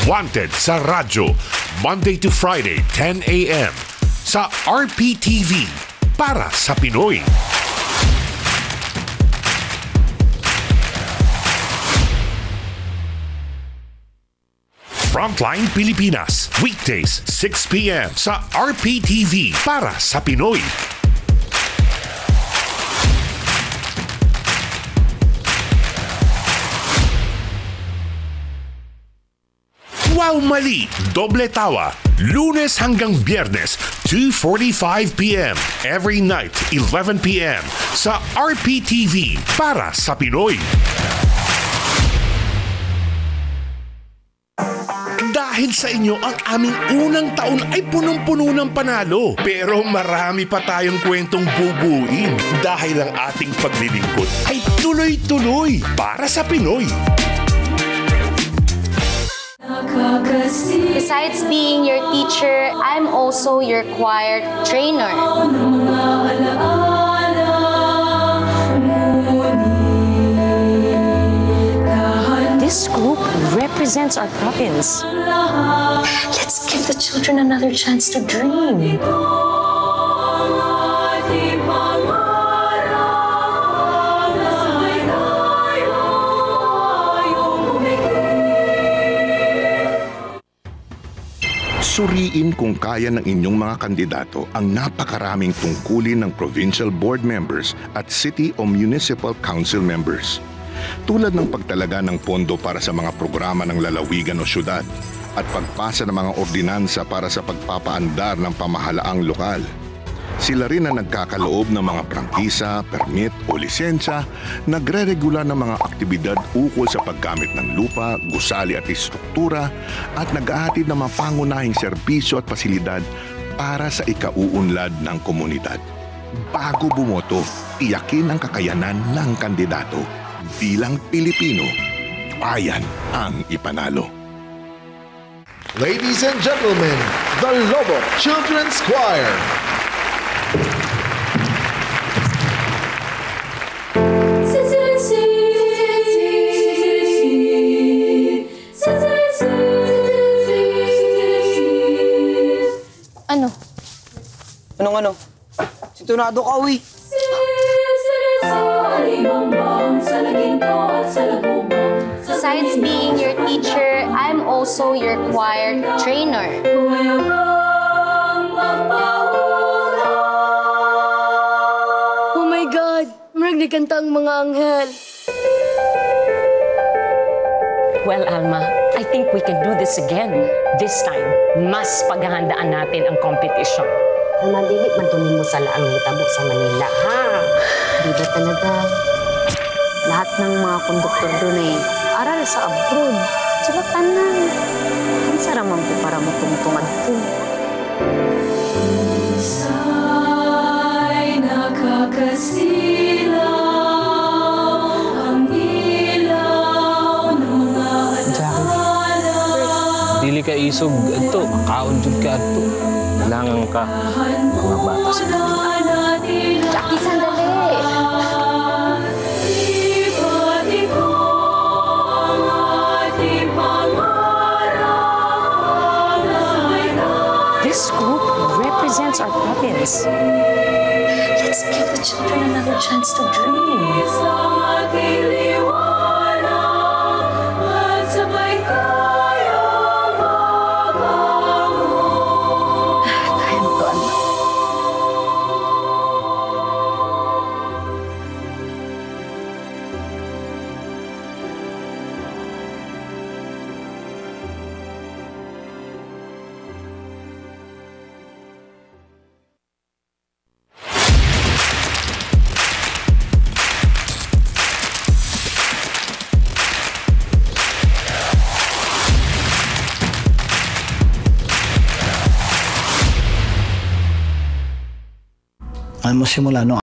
Wanted sa radyo, Monday to Friday, 10 a.m. sa RPTV, para sa Pinoy. Frontline Pilipinas, weekdays 6 p.m. sa RPTV, para sa Pinoy. Wow Mali, Doble Tawa, Lunes hanggang Biyernes, 2:45 p.m. Every night, 11 p.m. sa RPTV, para sa Pinoy. Dahil sa inyo, ang aming unang taon ay punong-puno ng panalo. Pero marami pa tayong kwentong bubuin dahil ang ating paglilingkod ay tuloy-tuloy para sa Pinoy. Besides being your teacher, I'm also your choir trainer. This group represents our province. Let's give the children another chance to dream. Suriin kung kaya ng inyong mga kandidato ang napakaraming tungkulin ng provincial board members at city o municipal council members. Tulad ng pagtalaga ng pondo para sa mga programa ng lalawigan o syudad at pagpasa ng mga ordinansa para sa pagpapaandar ng pamahalaang lokal. Sila rin ang nagkakaloob ng mga prangkisa, permit o lisensya, nagre-regula ng mga aktibidad ukol sa paggamit ng lupa, gusali at istruktura, at nag-ahatid ng mga pangunahing serbisyo at pasilidad para sa ikauunlad ng komunidad. Bago bumoto, tiyakin ang kakayanan ng kandidato. Bilang Pilipino, bayan ang ipanalo. Ladies and gentlemen, the Lobo Children's Choir. Ano? Ano? Sintonado ka, uwi. Besides being your teacher, I'm also your choir trainer. Oh my God! Marag nagkanta ang mga anghel. Well, Alma, I think we can do this again. This time, mas paghahandaan natin ang competition. Alma, dili man tunin mo sa laang hitabo sa Manila, ha? Di ba talaga? Lahat ng mga konduktor doon ay aral sa abroad. Sulatan na. Ang saraman ko para mo tungtungad ko. Sa'y nakakasilaw ang ilaw ng mga dili ka isog ato, makaon jud ka ato. Langang ka mga bata sa kanila. Jackie, sandali! This group represents our province. Let's give the children another chance to dream. Ano mo simula, no?